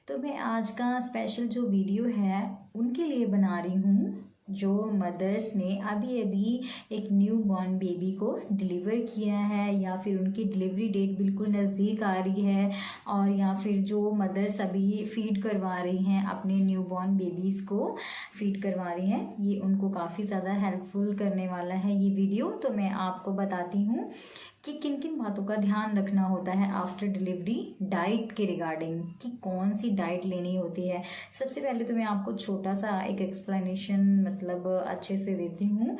तो मैं आज का स्पेशल जो वीडियो है उनके लिए बना रही हूँ जो मदर्स ने अभी अभी एक न्यू बॉर्न बेबी को डिलीवर किया है या फिर उनकी डिलीवरी डेट बिल्कुल नज़दीक आ रही है, और या फिर जो मदर्स अभी फीड करवा रही हैं अपने न्यू बॉर्न बेबीज़ को फीड करवा रही हैं। ये उनको काफ़ी ज़्यादा हेल्पफुल करने वाला है ये वीडियो। तो मैं आपको बताती हूँ कि किन किन बातों का ध्यान रखना होता है आफ्टर डिलीवरी डाइट के रिगार्डिंग, कि कौन सी डाइट लेनी होती है। सबसे पहले तो मैं आपको छोटा सा एक एक्सप्लेनेशन मतलब अच्छे से देती हूँ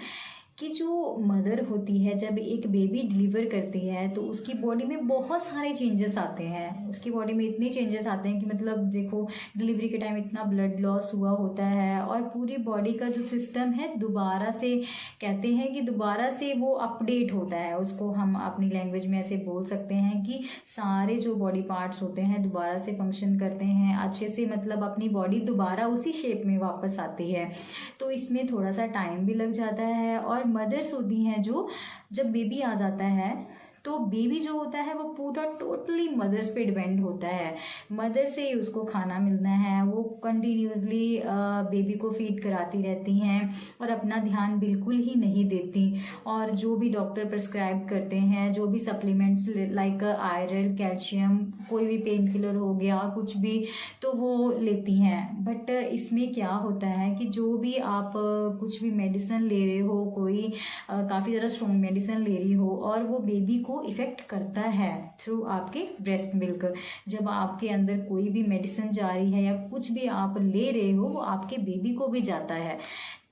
कि जो मदर होती है जब एक बेबी डिलीवर करती है तो उसकी बॉडी में बहुत सारे चेंजेस आते हैं। उसकी बॉडी में इतने चेंजेस आते हैं कि मतलब देखो डिलीवरी के टाइम इतना ब्लड लॉस हुआ होता है और पूरी बॉडी का जो सिस्टम है दोबारा से कहते हैं कि दोबारा से वो अपडेट होता है। उसको हम अपनी लैंग्वेज में ऐसे बोल सकते हैं कि सारे जो बॉडी पार्ट्स होते हैं दोबारा से फंक्शन करते हैं अच्छे से, मतलब अपनी बॉडी दोबारा उसी शेप में वापस आती है। तो इसमें थोड़ा सा टाइम भी लग जाता है। और मदर्स होती हैं जो जब बेबी आ जाता है तो बेबी जो होता है वो पूरा टोटली मदर्स पे डिपेंड होता है। मदर से ही उसको खाना मिलना है, वो कंटिन्यूसली बेबी को फीड कराती रहती हैं और अपना ध्यान बिल्कुल ही नहीं देती। और जो भी डॉक्टर प्रिस्क्राइब करते हैं, जो भी सप्लीमेंट्स लाइक आयरन, कैल्शियम, कोई भी पेन किलर हो गया कुछ भी, तो वो लेती हैं। बट इसमें क्या होता है कि जो भी आप कुछ भी मेडिसिन ले रहे हो, कोई काफ़ी ज़्यादा स्ट्रॉन्ग मेडिसिन ले रही हो और वो बेबी को इफेक्ट करता है थ्रू आपके ब्रेस्ट मिल्क। जब आपके अंदर कोई भी मेडिसिन जा रही है या कुछ भी आप ले रहे हो वो आपके बेबी को भी जाता है।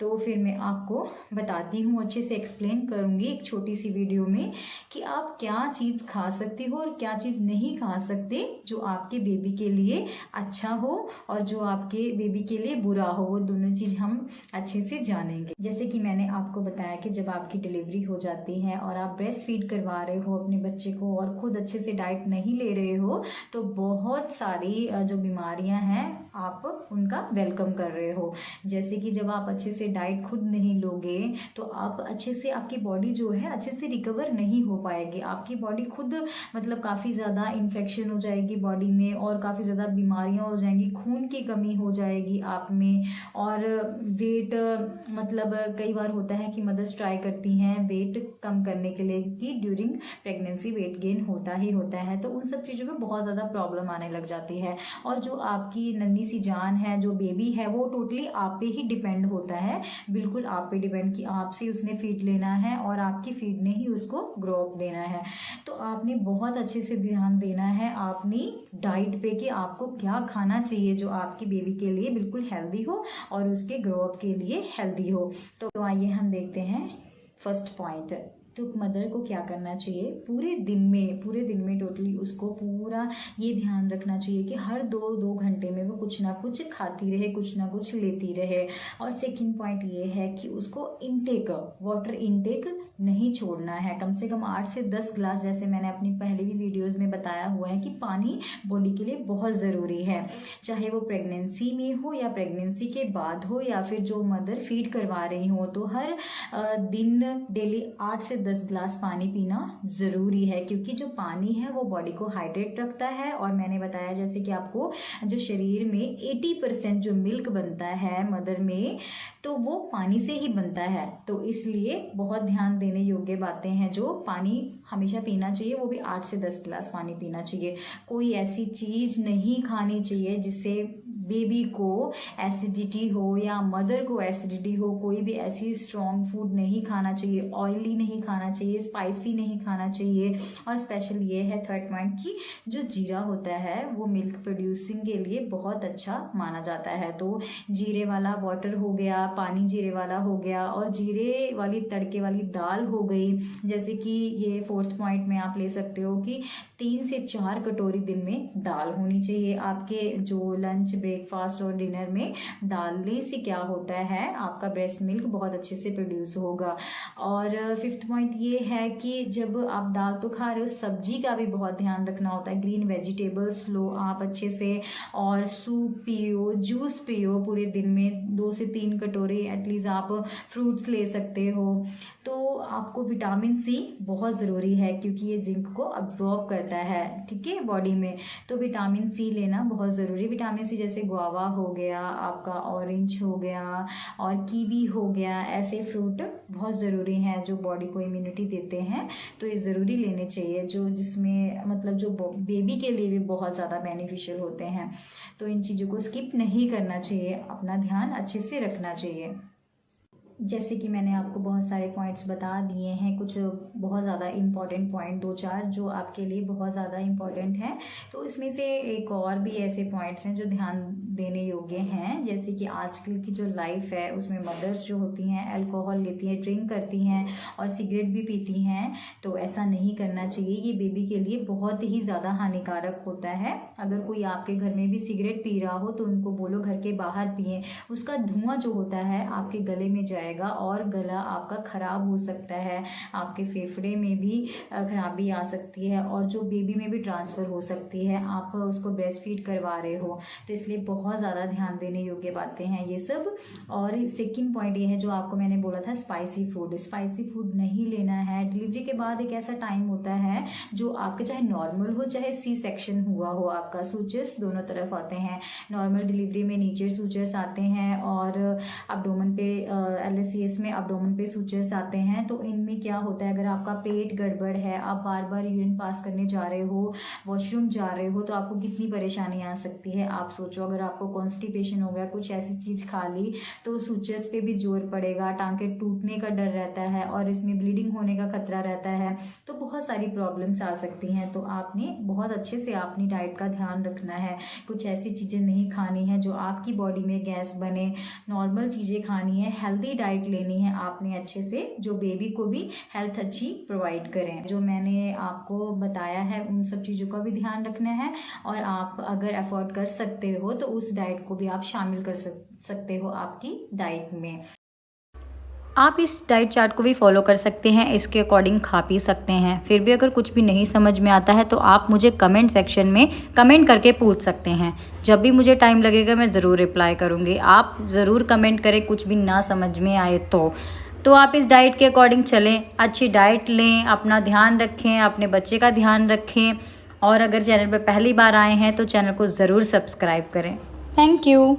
तो फिर मैं आपको बताती हूँ, अच्छे से एक्सप्लेन करूँगी एक छोटी सी वीडियो में कि आप क्या चीज़ खा सकते हो और क्या चीज़ नहीं खा सकते जो आपके बेबी के लिए अच्छा हो और जो आपके बेबी के लिए बुरा हो। वो दोनों चीज़ हम अच्छे से जानेंगे। जैसे कि मैंने आपको बताया कि जब आपकी डिलीवरी हो जाती है और आप ब्रेस्ट फीड करवा रहे हो अपने बच्चे को और खुद अच्छे से डाइट नहीं ले रहे हो तो बहुत सारी जो बीमारियां हैं आप उनका वेलकम कर रहे हो। जैसे कि जब आप अच्छे से डाइट खुद नहीं लोगे तो आप अच्छे से, आपकी बॉडी जो है अच्छे से रिकवर नहीं हो पाएगी। आपकी बॉडी खुद मतलब काफ़ी ज़्यादा इन्फेक्शन हो जाएगी बॉडी में और काफ़ी ज़्यादा बीमारियां हो जाएंगी, खून की कमी हो जाएगी आप में। और वेट मतलब कई बार होता है कि मदर्स ट्राई करती हैं वेट कम करने के लिए कि ड्यूरिंग प्रेगनेंसी वेट गेन होता ही होता है, तो उन सब चीज़ों में बहुत ज़्यादा प्रॉब्लम आने लग जाती है। और जो आपकी नन्ही सी जान है, जो बेबी है, वो टोटली आप पे ही डिपेंड होता है, बिल्कुल आप पे डिपेंड कि आपसे उसने फीड लेना है और आपकी फीड ने ही उसको ग्रो अप देना है। तो आपने बहुत अच्छे से ध्यान देना है अपनी डाइट पे कि आपको क्या खाना चाहिए जो आपकी बेबी के लिए बिल्कुल हेल्दी हो और उसके ग्रो अप के लिए हेल्दी हो। तो आइए हम देखते हैं फर्स्ट पॉइंट। तो मदर को क्या करना चाहिए, पूरे दिन में टोटली उसको पूरा ये ध्यान रखना चाहिए कि हर दो घंटे में वो कुछ ना कुछ खाती रहे, कुछ ना कुछ लेती रहे। और सेकंड पॉइंट ये है कि उसको वाटर इनटेक नहीं छोड़ना है। कम से कम 8 से 10 ग्लास, जैसे मैंने अपनी पहले भी वीडियोस में बताया हुआ है कि पानी बॉडी के लिए बहुत ज़रूरी है। चाहे वो प्रेगनेंसी में हो या प्रेगनेंसी के बाद हो या फिर जो मदर फीड करवा रही हो, तो हर दिन डेली 8 से 10 ग्लास पानी पीना ज़रूरी है, क्योंकि जो पानी है वो बॉडी को हाइड्रेट रखता है। और मैंने बताया जैसे कि आपको जो शरीर में 80% जो मिल्क बनता है मदर में, तो वो पानी से ही बनता है। तो इसलिए बहुत ध्यान देने योग्य बातें हैं। जो पानी हमेशा पीना चाहिए वो भी 8 से 10 ग्लास पानी पीना चाहिए। कोई ऐसी चीज़ नहीं खानी चाहिए जिससे बेबी को एसिडिटी हो या मदर को एसिडिटी हो। कोई भी ऐसी स्ट्रॉन्ग फूड नहीं खाना चाहिए, ऑयली नहीं खाना चाहिए, स्पाइसी नहीं खाना चाहिए। और स्पेशल ये है थर्ड पॉइंट कि जो जीरा होता है वो मिल्क प्रोड्यूसिंग के लिए बहुत अच्छा माना जाता है। तो जीरे वाला वाटर हो गया, पानी जीरे वाला हो गया, और जीरे वाली तड़के वाली दाल हो गई। जैसे कि ये फोर्थ पॉइंट में आप ले सकते हो कि 3 से 4 कटोरी दिन में दाल होनी चाहिए। आपके जो लंच ब्रेक ब्रेकफास्ट और डिनर में डालने से क्या होता है, आपका ब्रेस्ट मिल्क बहुत अच्छे से प्रोड्यूस होगा। और 5th पॉइंट ये है कि जब आप दाल तो खा रहे हो, सब्जी का भी बहुत ध्यान रखना होता है। ग्रीन वेजिटेबल्स लो आप अच्छे से, और सूप पियो, जूस पियो पूरे दिन में 2 से 3 कटोरे एटलीस्ट आप फ्रूट्स ले सकते हो। तो आपको विटामिन सी बहुत ज़रूरी है क्योंकि ये जिंक को अब्जॉर्ब करता है, ठीक है, बॉडी में। तो विटामिन सी लेना बहुत ज़रूरी। विटामिन सी जैसे गुआवा हो गया, आपका ऑरेंज हो गया और कीवी हो गया, ऐसे फ्रूट बहुत ज़रूरी हैं जो बॉडी को इम्यूनिटी देते हैं। तो ये ज़रूरी लेने चाहिए, जो जिसमें मतलब जो बेबी के लिए भी बहुत ज़्यादा बेनिफिशियल होते हैं। तो इन चीज़ों को स्किप नहीं करना चाहिए, अपना ध्यान अच्छे से रखना चाहिए। जैसे कि मैंने आपको बहुत सारे पॉइंट्स बता दिए हैं, कुछ बहुत ज़्यादा इम्पॉर्टेंट पॉइंट 2-4 जो आपके लिए बहुत ज़्यादा इम्पॉर्टेंट हैं। तो इसमें से एक और भी ऐसे पॉइंट्स हैं जो ध्यान देने योग्य हैं। जैसे कि आजकल की जो लाइफ है उसमें मदर्स जो होती हैं अल्कोहल लेती हैं, ड्रिंक करती हैं और सिगरेट भी पीती हैं। तो ऐसा नहीं करना चाहिए, ये बेबी के लिए बहुत ही ज़्यादा हानिकारक होता है। अगर कोई आपके घर में भी सिगरेट पी रहा हो तो उनको बोलो घर के बाहर पिए, उसका धुआं जो होता है आपके गले में जाएगा और गला आपका खराब हो सकता है, आपके फेफड़े में भी खराबी आ सकती है और जो बेबी में भी ट्रांसफ़र हो सकती है। आप उसको ब्रेस्ट फीड करवा रहे हो, तो इसलिए बहुत ज़्यादा ध्यान देने योग्य बातें हैं ये सब। और सेकंड पॉइंट ये है जो आपको मैंने बोला था, स्पाइसी फूड नहीं लेना है। डिलीवरी के बाद एक ऐसा टाइम होता है जो आपके चाहे नॉर्मल हो चाहे C-सेक्शन हुआ हो, आपका सूचर्स दोनों तरफ आते हैं। नॉर्मल डिलीवरी में नीचे सूचर्स आते हैं और अब्डोमेन पे LSCS में अब्डोमेन पे सूचर्स आते हैं। तो इनमें क्या होता है, अगर आपका पेट गड़बड़ है, आप बार बार यूरिन पास करने जा रहे हो, वॉशरूम जा रहे हो, तो आपको कितनी परेशानी आ सकती है। आप सोचो अगर आपको कॉन्स्टिपेशन हो गया, कुछ ऐसी चीज़ खा ली तो सूचर्स पे भी जोर पड़ेगा, टांके टूटने का डर रहता है और इसमें ब्लीडिंग होने का खतरा रहता है। तो बहुत सारी प्रॉब्लम्स आ सकती हैं। तो आपने बहुत अच्छे से अपनी डाइट का ध्यान रखना है। कुछ ऐसी चीज़ें नहीं खानी है जो आपकी बॉडी में गैस बने, नॉर्मल चीज़ें खानी है, हेल्दी डाइट लेनी है आपने अच्छे से, जो बेबी को भी हेल्थ अच्छी प्रोवाइड करें। जो मैंने आपको बताया है उन सब चीज़ों का भी ध्यान रखना है। और आप अगर अफोर्ड कर सकते हो तो उस डाइट को भी आप शामिल कर सकते हो आपकी डाइट में। आप इस डाइट चार्ट को भी फॉलो कर सकते हैं, इसके अकॉर्डिंग खा पी सकते हैं। फिर भी अगर कुछ भी नहीं समझ में आता है तो आप मुझे कमेंट सेक्शन में कमेंट करके पूछ सकते हैं। जब भी मुझे टाइम लगेगा मैं ज़रूर रिप्लाई करूँगी। आप ज़रूर कमेंट करें कुछ भी ना समझ में आए तो आप इस डाइट के अकॉर्डिंग चलें, अच्छी डाइट लें, अपना ध्यान रखें, अपने बच्चे का ध्यान रखें। और अगर चैनल पर पहली बार आए हैं तो चैनल को ज़रूर सब्सक्राइब करें। Thank you.